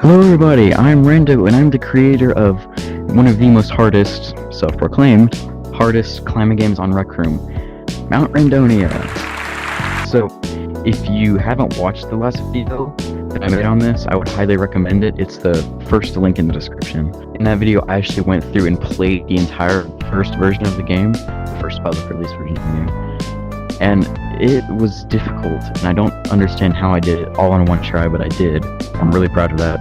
Hello everybody, I'm Rando and I'm the creator of one of the most hardest, self-proclaimed, hardest climbing games on Rec Room, MountRandonia. So, if you haven't watched the last video that I made on this, I would highly recommend it. It's the first link in the description. In that video, I actually went through and played the entire first version of the game, the first public release version of the game, and it was difficult, and I don't understand how I did it all in one try, but I did. I'm really proud of that.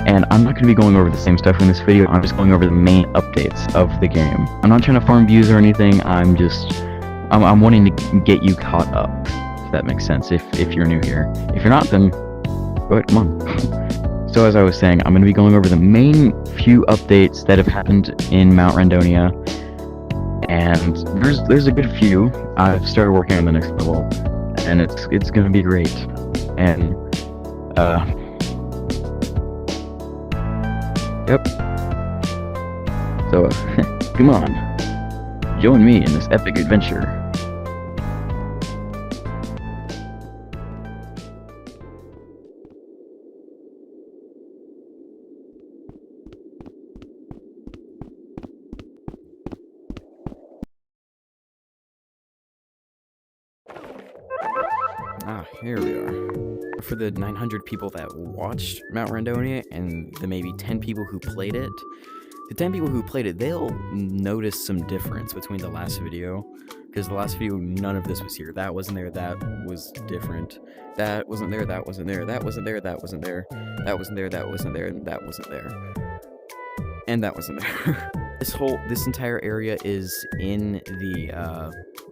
And I'm not going to be going over the same stuff in this video, I'm just going over the main updates of the game. I'm not trying to farm views or anything, I'm wanting to get you caught up, if that makes sense, if you're new here. If you're not, then go ahead, come on. So as I was saying, I'm going to be going over the main few updates that have happened in MountRandonia, and there's a good few. I've started working on the next level, and it's going to be great. And, yep. So, come on. Join me in this epic adventure. Here we are. For the 900 people that watched MountRandonia and the maybe 10 people who played it, the 10 people who played it, they'll notice some difference between the last video, because the last video, none of this was here. That wasn't there, that was different. That wasn't there, that wasn't there, that wasn't there, that wasn't there, that wasn't there, that wasn't there, and that wasn't there. And that wasn't there. This entire area is in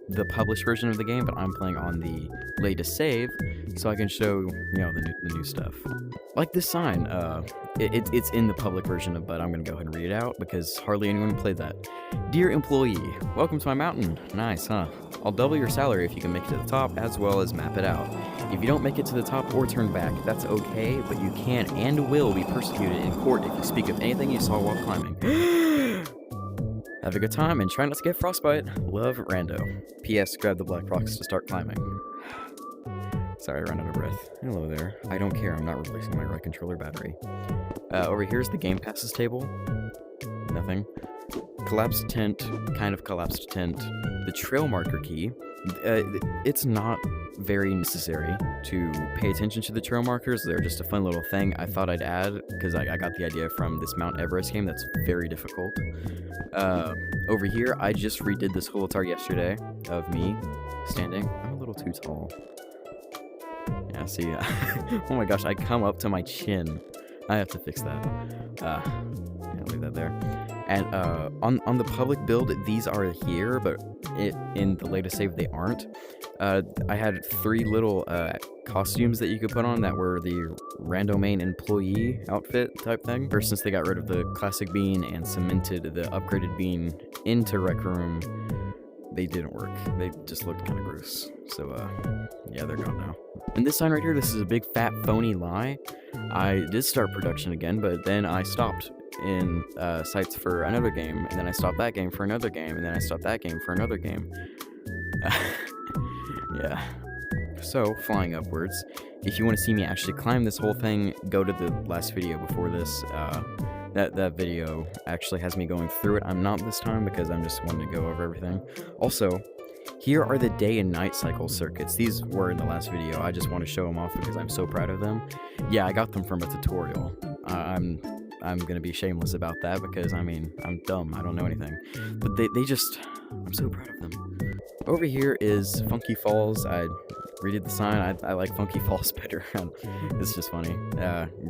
the published version of the game, but I'm playing on the latest save, so I can show, you know, the new stuff. Like this sign, it's in the public version, but I'm gonna go ahead and read it out because hardly anyone played that. Dear employee, welcome to my mountain. Nice, huh? I'll double your salary if you can make it to the top, as well as map it out. If you don't make it to the top or turn back, that's okay, but you can and will be persecuted in court if you speak of anything you saw while climbing. Have a good time and try not to get frostbite. Love, Rando. P.S. Grab the black rocks to start climbing. Sorry, I ran out of breath. Hello there. I don't care, I'm not replacing my right controller battery. Over here's the game passes table. Nothing. Collapsed tent, kind of collapsed tent. The trail marker key. It's not very necessary to pay attention to the trail markers. They're just a fun little thing I thought I'd add, because I got the idea from this Mount Everest game that's very difficult. Over here, I just redid this whole attire yesterday of me standing. I'm a little too tall. Yeah, see, oh my gosh, I come up to my chin. I have to fix that. Yeah, leave that there. And on the public build, these are here, but in the latest save, they aren't. I had 3 little costumes that you could put on that were the Rando main employee outfit type thing. Ever since they got rid of the classic bean and cemented the upgraded bean into Rec Room, they didn't work. They just looked kind of gross. So, yeah, they're gone now. And this sign right here, this is a big fat phony lie. I did start production again, but then I stopped in sites for another game, and then I stopped that game for another game, and then I stopped that game for another game. Yeah. So, flying upwards. If you want to see me actually climb this whole thing, go to the last video before this. That video actually has me going through it. I'm not this time because I'm just wanting to go over everything. Also, here are the day and night cycle circuits. These were in the last video. I just want to show them off because I'm so proud of them. Yeah, I got them from a tutorial. I'm gonna be shameless about that because, I mean, I'm dumb. I don't know anything. But they just... I'm so proud of them. Over here is Funky Falls. I redid the sign. I like Funky Falls better. It's just funny.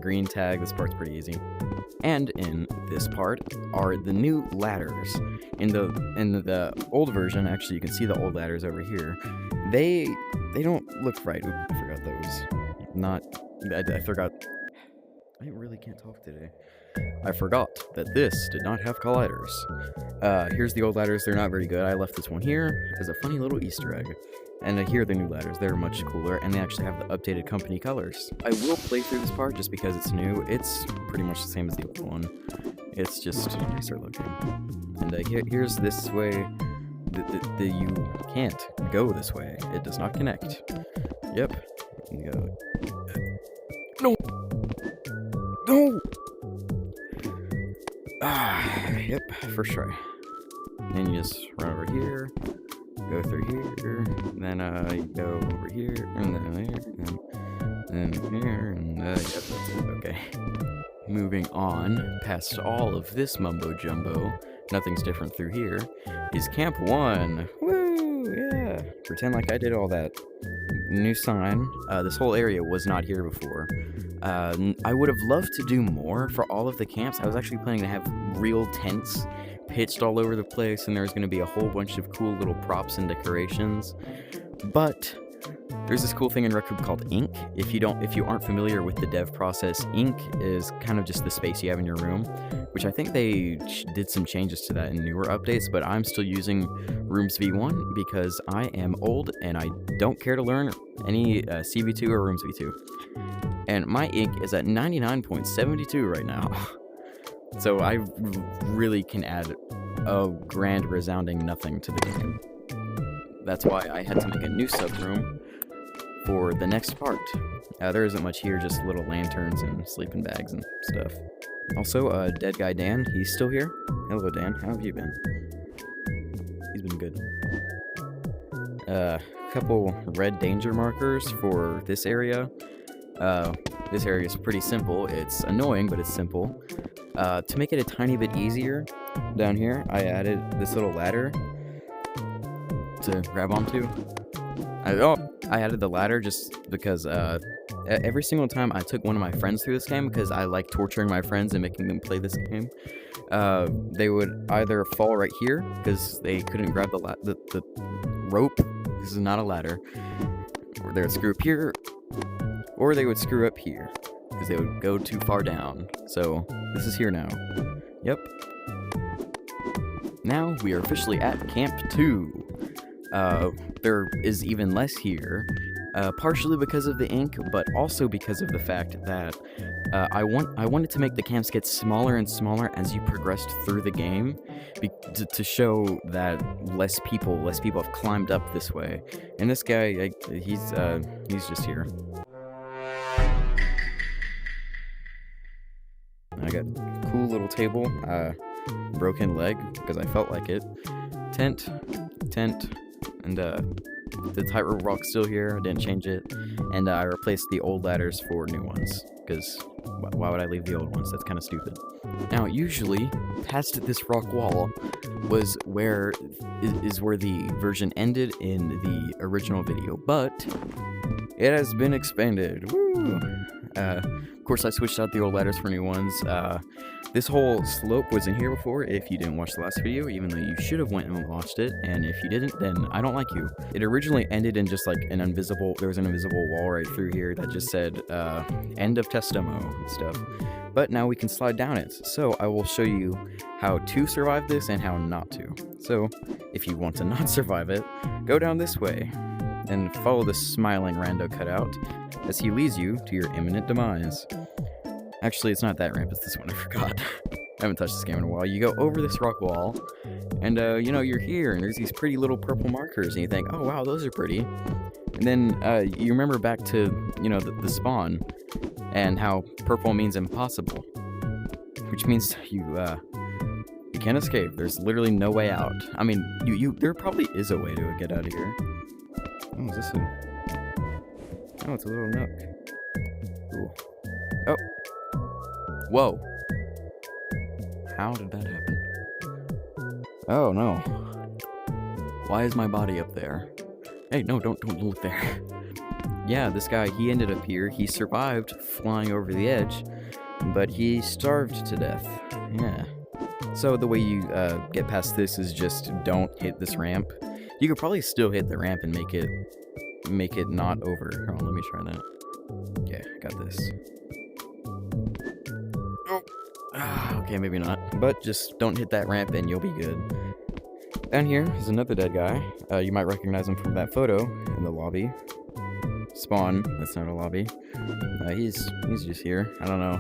Green tag. This part's pretty easy. And in this part are the new ladders. In the old version, actually, you can see the old ladders over here. They don't look right. Oop, I forgot those. I forgot. I really can't talk today. I forgot that this did not have colliders. Here's the old ladders. They're not very good. I left this one here as a funny little Easter egg. And here are the new ladders. They're much cooler, and they actually have the updated company colors. I will play through this part just because it's new. It's pretty much the same as the old one. It's just nicer looking. And here's this way. You can't go this way. It does not connect. Yep. You go. No! No! Yep, first try. Then you just run over here, go through here, then you go over here, and then there, and then here, and yep, that's it. Okay. Moving on, past all of this mumbo jumbo, nothing's different through here, is Camp 1. Woo! Yeah! Pretend like I did all that. New sign. This whole area was not here before. I would have loved to do more for all of the camps. I was actually planning to have real tents pitched all over the place, and there was going to be a whole bunch of cool little props and decorations. But there's this cool thing in Rec Room called ink. If you aren't familiar with the dev process, ink is kind of just the space you have in your room, which I think they did some changes to that in newer updates, but I'm still using Rooms v1 because I am old and I don't care to learn any CV2 or Rooms v2. And my ink is at 99.72 right now. So I really can add a grand resounding nothing to the game. That's why I had to make a new subroom for the next part. There isn't much here, just little lanterns and sleeping bags and stuff. Also, dead guy Dan, he's still here. Hello Dan, how have you been? He's been good. Couple red danger markers for this area. This area is pretty simple. It's annoying, but it's simple. To make it a tiny bit easier, down here, I added this little ladder to grab onto. I added the ladder just because every single time I took one of my friends through this game, because I like torturing my friends and making them play this game, they would either fall right here because they couldn't grab the rope. This is not a ladder. Or they would screw up here, or they would screw up here because they would go too far down. So this is here now. Yep. Now we are officially at Camp 2. There is even less here, partially because of the ink, but also because of the fact that I wanted to make the camps get smaller and smaller as you progressed through the game, to show that less people have climbed up this way. And this guy, he's just here. I got a cool little table, broken leg because I felt like it, tent, and the tightrope rock's still here. I didn't change it, and I replaced the old ladders for new ones because why would I leave the old ones? That's kind of stupid. Now, usually past this rock wall was where the version ended in the original video, but it has been expanded. Woo! Of course, I switched out the old ladders for new ones. This whole slope was in here before if you didn't watch the last video, even though you should have went and watched it, and if you didn't, then I don't like you. It originally ended in just like there was an invisible wall right through here that just said, end of test demo and stuff. But now we can slide down it, so I will show you how to survive this and how not to. So, if you want to not survive it, go down this way, and follow the smiling rando cutout as he leads you to your imminent demise. Actually, it's not that ramp, it's this one, I forgot. I haven't touched this game in a while. You go over this rock wall, and you're here, and there's these pretty little purple markers, and you think, oh wow, those are pretty. And then you remember back to, the spawn, and how purple means impossible. Which means you can't escape. There's literally no way out. I mean, there probably is a way to get out of here. Oh, is this Oh, it's a little nook. Ooh. Oh. Whoa. How did that happen? Oh, no. Why is my body up there? Hey, no, don't look there. Yeah, this guy, he ended up here. He survived flying over the edge, but he starved to death. Yeah. So the way you get past this is just don't hit this ramp. You could probably still hit the ramp and make it not over. Hold on, let me try that. Okay, got this. Oh. Okay, maybe not. But just don't hit that ramp and you'll be good. Down here is another dead guy. You might recognize him from that photo in the lobby. Spawn, that's not a lobby. He's just here. I don't know.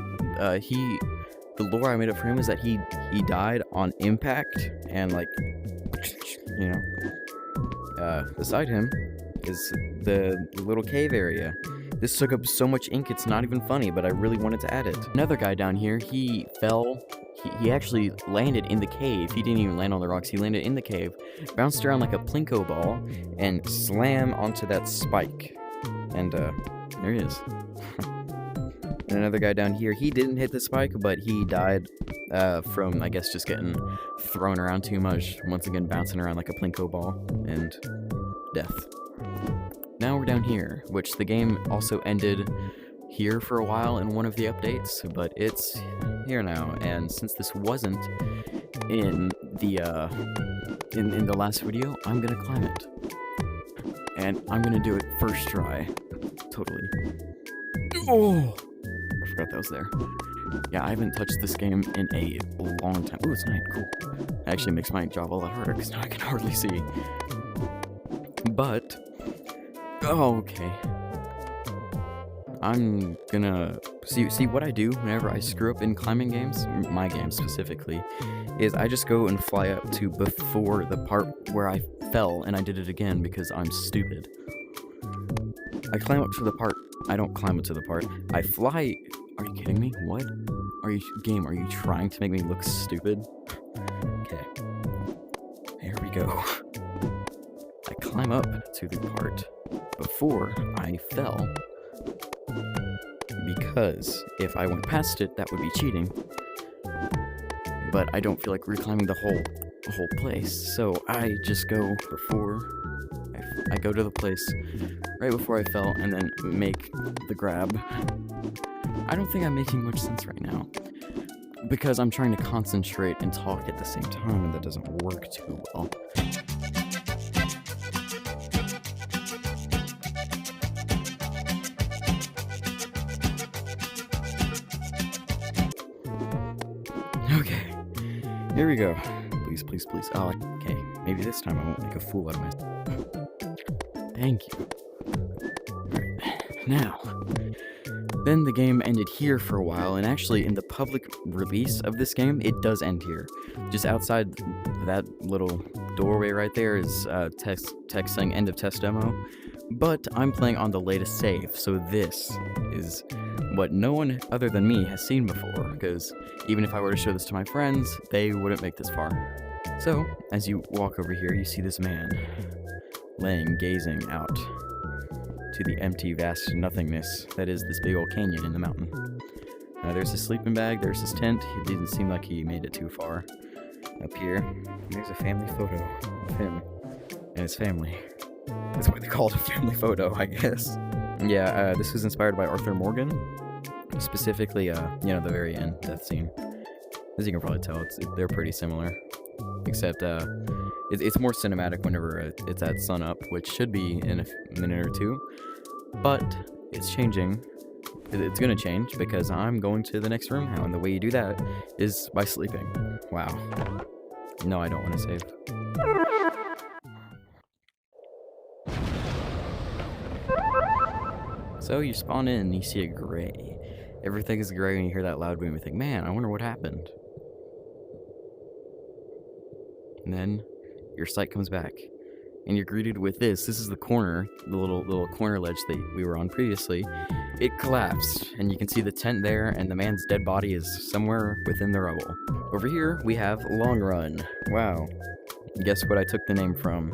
The lore I made up for him is that he died on impact and beside him is the little cave area. This took up so much ink, it's not even funny, but I really wanted to add it. Another guy down here, he fell. He actually landed in the cave. He didn't even land on the rocks. He landed in the cave, bounced around like a plinko ball, and slammed onto that spike. And, there he is. And another guy down here, he didn't hit the spike, but he died from, I guess, just getting thrown around too much. Once again, bouncing around like a plinko ball, and death. Now we're down here, which the game also ended here for a while in one of the updates, but it's here now. And since this wasn't in the in the last video, I'm gonna climb it, and I'm gonna do it first try. Totally. Oh, I forgot that was there. Yeah, I haven't touched this game in a long time. Oh, it's night. Cool. It actually makes my job a lot harder because now I can hardly see. But oh, okay. I'm gonna see what I do whenever I screw up in climbing games, my game specifically, is I just go and fly up to before the part where I fell and I did it again because I'm stupid. I climb up to the part. I don't climb up to the part. I fly. Are you kidding me? What? Are you trying to make me look stupid? Okay. Here we go. I climb up to the part before I fell, because if I went past it, that would be cheating. But I don't feel like reclimbing the whole place, so I just go before I go to the place right before I fell, and then make the grab. I don't think I'm making much sense right now, because I'm trying to concentrate and talk at the same time, and that doesn't work too well. Okay, here we go. Please, please, please. Oh, okay. Maybe this time I won't make a fool out of myself. Thank you. Alright, now. Then the game ended here for a while, and actually in the public release of this game, it does end here. Just outside that little doorway right there is text saying end of test demo. But I'm playing on the latest save, so this is what no one other than me has seen before, because even if I were to show this to my friends, they wouldn't make this far. So, as you walk over here, you see this man laying, gazing out to the empty, vast nothingness that is this big old canyon in the mountain. There's his sleeping bag, there's his tent. It didn't seem like he made it too far. Up here, there's a family photo of him and his family. That's why they call it a family photo, I guess. Yeah, this was inspired by Arthur Morgan. Specifically, you know, the very end death scene. As you can probably tell, they're pretty similar. Except, it's more cinematic whenever it's at sunup, which should be in a minute or two. But it's changing. It's gonna change because I'm going to the next room now, and the way you do that is by sleeping. Wow. No, I don't want to save. So you spawn in and you see a gray. Everything is gray and you hear that loud boom. You think, man, I wonder what happened. And then your sight comes back, and you're greeted with this. This is the corner, the little corner ledge that we were on previously. It collapsed, and you can see the tent there, and the man's dead body is somewhere within the rubble. Over here, we have Long Run. Wow. Guess what I took the name from?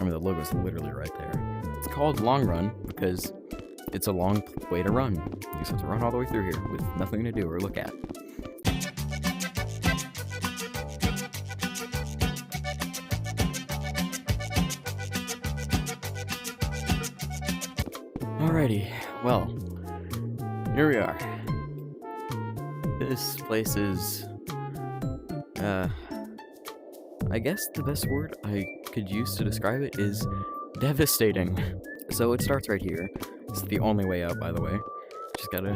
I mean, the logo's literally right there. It's called Long Run because it's a long way to run. You just have to run all the way through here with nothing to do or look at. Alrighty, well, here we are. This place is, I guess the best word I could use to describe it is devastating. So it starts right here. It's the only way up, by the way. Just gotta...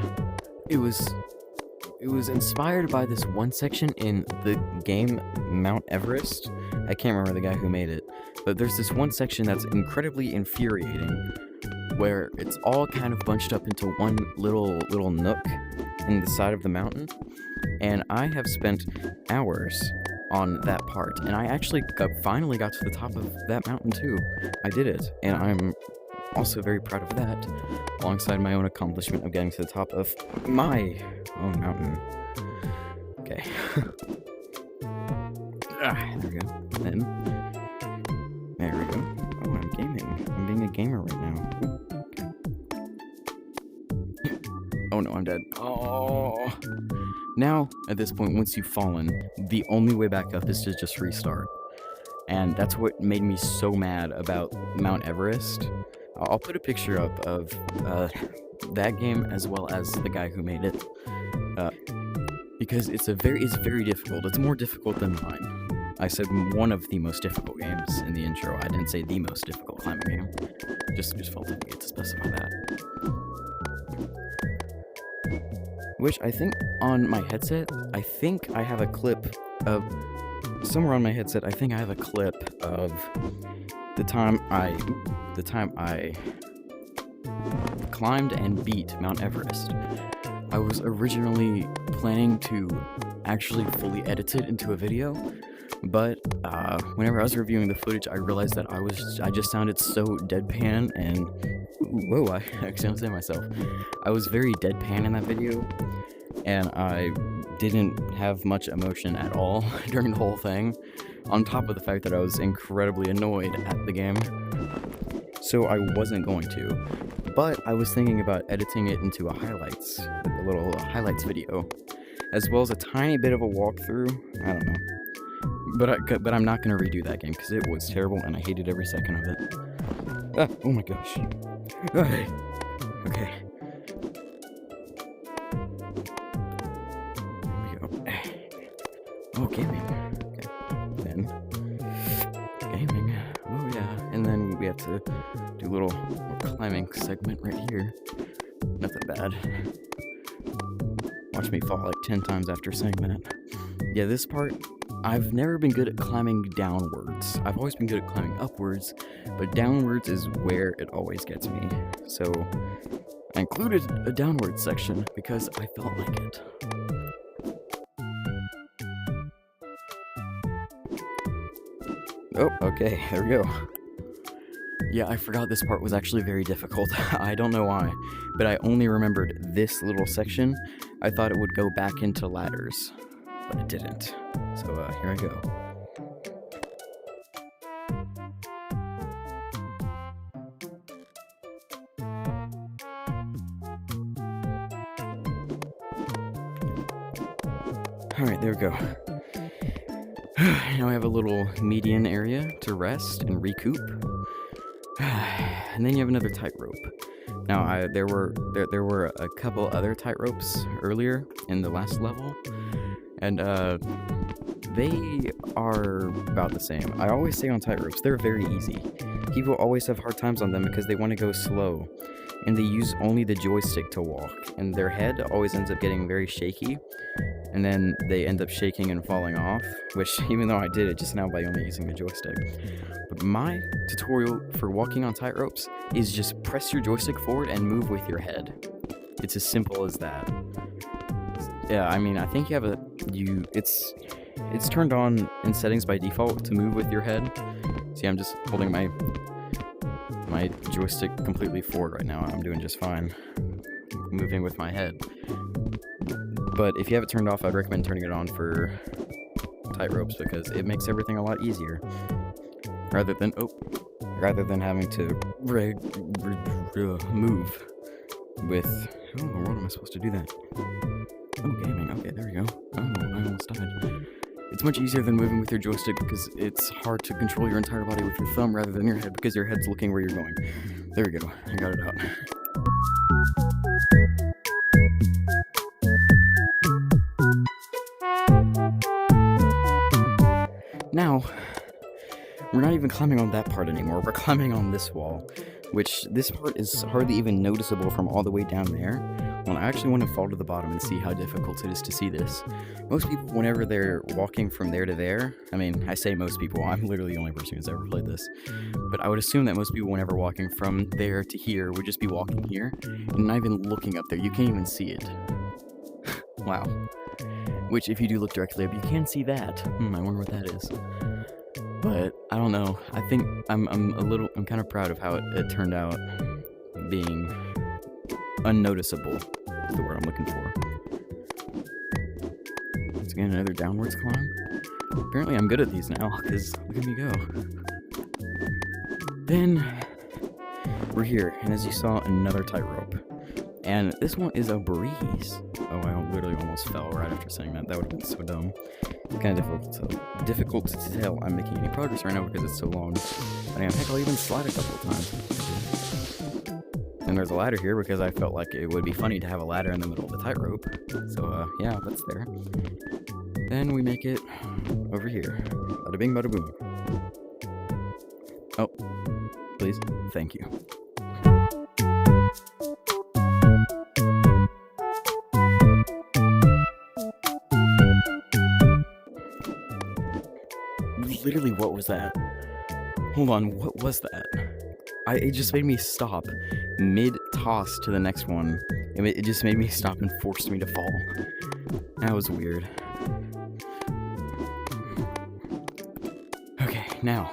It was inspired by this one section in the game Mount Everest. I can't remember the guy who made it, but there's this one section that's incredibly infuriating, where it's all kind of bunched up into one little nook in the side of the mountain. And I have spent hours on that part, and I actually finally got to the top of that mountain too. I did it, and I'm also very proud of that, alongside my own accomplishment of getting to the top of my own mountain. Okay. There we go. Then, there we go. Oh, I'm gaming. I'm being a gamer right now. Okay. Oh no, I'm dead. Oh. Now, at this point, once you've fallen, the only way back up is to just restart. And that's what made me so mad about Mount Everest. I'll put a picture up of that game as well as the guy who made it. Because it's very difficult. It's more difficult than mine. I said one of the most difficult games in the intro. I didn't say the most difficult climbing game. Just felt like I need to specify that. Which I think on my headset, I think I have a clip of somewhere on my headset. I think I have a clip of the time I climbed and beat Mount Everest. I was originally planning to actually fully edit it into a video, but whenever I was reviewing the footage, I realized that I just sounded so deadpan and whoa, I accidentally said myself. I was very deadpan in that video, and I didn't have much emotion at all during the whole thing, on top of the fact that I was incredibly annoyed at the game. So I wasn't going to, but I was thinking about editing it into a little highlights video, as well as a tiny bit of a walkthrough. I don't know. But I'm not going to redo that game because it was terrible and I hated every second of it. Oh my gosh. Okay. Here we go. Oh, gaming. Okay. Then gaming. Oh yeah. And then we have to do a little climbing segment right here. Nothing bad. Watch me fall like 10 times after saying that. Yeah, this part, I've never been good at climbing downwards. I've always been good at climbing upwards, but downwards is where it always gets me. So I included a downward section because I felt like it. Oh, okay, there we go. Yeah, I forgot this part was actually very difficult. I don't know why, but I only remembered this little section. I thought it would go back into ladders, but it didn't. So here I go. Alright, there we go. Now I have a little median area to rest and recoup. And then you have another tightrope. Now there were a couple other tightropes earlier in the last level, and they are about the same. I always say on tightropes, they're very easy. People always have hard times on them because they want to go slow, and they use only the joystick to walk, and their head always ends up getting very shaky, and then they end up shaking and falling off, which even though I did it just now by only using the joystick. But my tutorial for walking on tightropes is just press your joystick forward and move with your head. It's as simple as that. Yeah, I mean, I think you have it's turned on in settings by default to move with your head. See, I'm just holding my joystick completely forward right now. I'm doing just fine moving with my head. But if you have it turned off, I'd recommend turning it on for tightropes because it makes everything a lot easier. Rather than having to move with... How in the world am I supposed to do that? Oh, gaming. Okay, there we go. Oh, I almost died. It's much easier than moving with your joystick because it's hard to control your entire body with your thumb rather than your head because your head's looking where you're going. There we go. I got it out. Now, we're not even climbing on that part anymore. We're climbing on this wall, which this part is hardly even noticeable from all the way down there. Well, I actually want to fall to the bottom and see how difficult it is to see this. Most people, whenever they're walking from there to there, I mean, I say most people, I'm literally the only person who's ever played this, but I would assume that most people, whenever walking from there to here, would just be walking here, and not even looking up there. You can't even see it. Wow. Which, if you do look directly up, you can see that. I wonder what that is. But I don't know. I think I'm kind of proud of how it turned out being unnoticeable is the word I'm looking for. Once again, another downwards climb. Apparently I'm good at these now, because look at me go. Then we're here, and as you saw, another tightrope. And this one is a breeze. Oh, I literally almost fell right after saying that. That would have been so dumb. It's kind of difficult to tell I'm making any progress right now because it's so long. But heck, I'll even slide a couple of times. And there's a ladder here because I felt like it would be funny to have a ladder in the middle of the tightrope. So, yeah, that's there. Then we make it over here. Bada bing, bada boom. Oh, please. Thank you. Literally, what was that? Hold on, what was that? It just made me stop mid-toss to the next one. It just made me stop and forced me to fall. That was weird. Okay, now.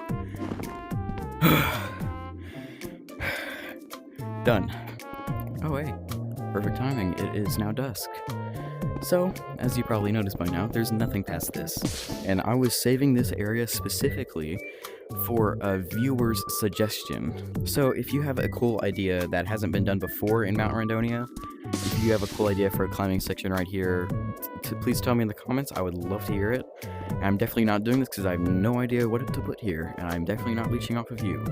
Done. Oh, hey. Perfect timing. It is now dusk. So, as you probably noticed by now, there's nothing past this. And I was saving this area specifically for a viewer's suggestion. So, if you have a cool idea that hasn't been done before in MountRandonia, if you have a cool idea for a climbing section right here, please tell me in the comments. I would love to hear it. And I'm definitely not doing this because I have no idea what to put here, and I'm definitely not leeching off of you.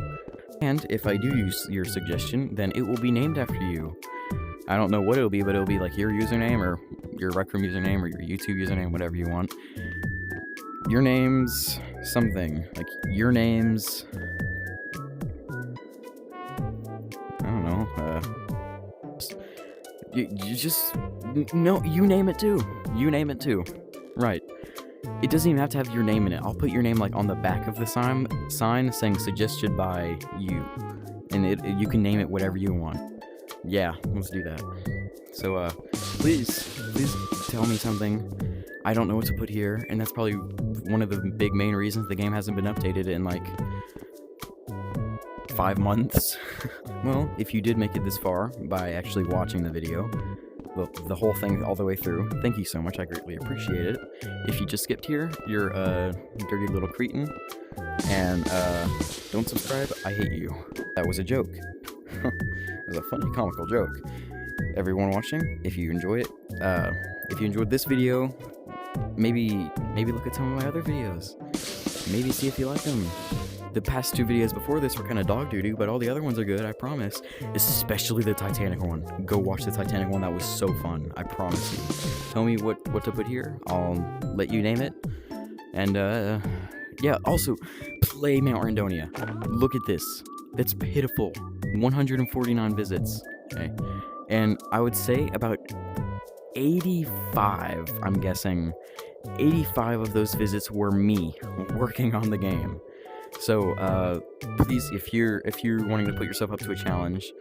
And if I do use your suggestion, then it will be named after you. I don't know what it'll be, but it'll be like your username or your Rec Room username or your YouTube username, whatever you want. Your name's something. Like, your name's... I don't know. You just... No, you name it too. You name it too. Right. It doesn't even have to have your name in it. I'll put your name like on the back of the sign saying suggested by you. And you can name it whatever you want. Yeah, let's do that. So, please tell me something. I don't know what to put here, and that's probably one of the big main reasons the game hasn't been updated in, like, 5 months. Well, if you did make it this far by actually watching the video, the whole thing all the way through, thank you so much, I greatly appreciate it. If you just skipped here, you're a dirty little cretin, and, don't subscribe, I hate you. That was a joke. It was a funny, comical joke. Everyone watching, if you enjoy it, if you enjoyed this video, maybe look at some of my other videos. Maybe see if you like them. The past 2 videos before this were kind of dog doo-doo, but all the other ones are good, I promise. Especially the Titanic one. Go watch the Titanic one, that was so fun, I promise you. Tell me what to put here, I'll let you name it. And, yeah, also, play MountRandonia. Look at this. That's pitiful. 149 visits. Okay. And I would say about 85, I'm guessing, 85 of those visits were me working on the game. So, please, if you're wanting to put yourself up to a challenge,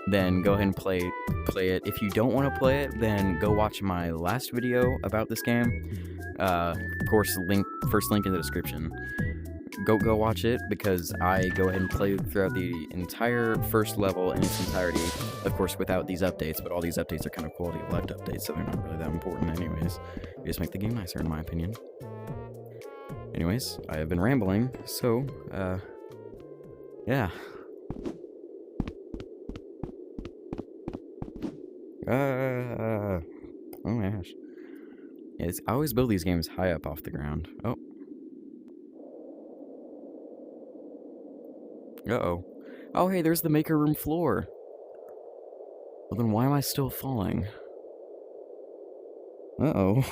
then go ahead and play it. If you don't want to play it, then go watch my last video about this game. Of course, first link in the description. Go watch it, because I go ahead and play throughout the entire first level in its entirety, of course without these updates, but all these updates are kind of quality of life updates, so they're not really that important anyways. They just make the game nicer, in my opinion. Anyways, I have been rambling, so, yeah. Oh my gosh. Yeah, I always build these games high up off the ground. Oh. Uh-oh. Oh, hey, there's the maker room floor. Well, then why am I still falling? Uh-oh.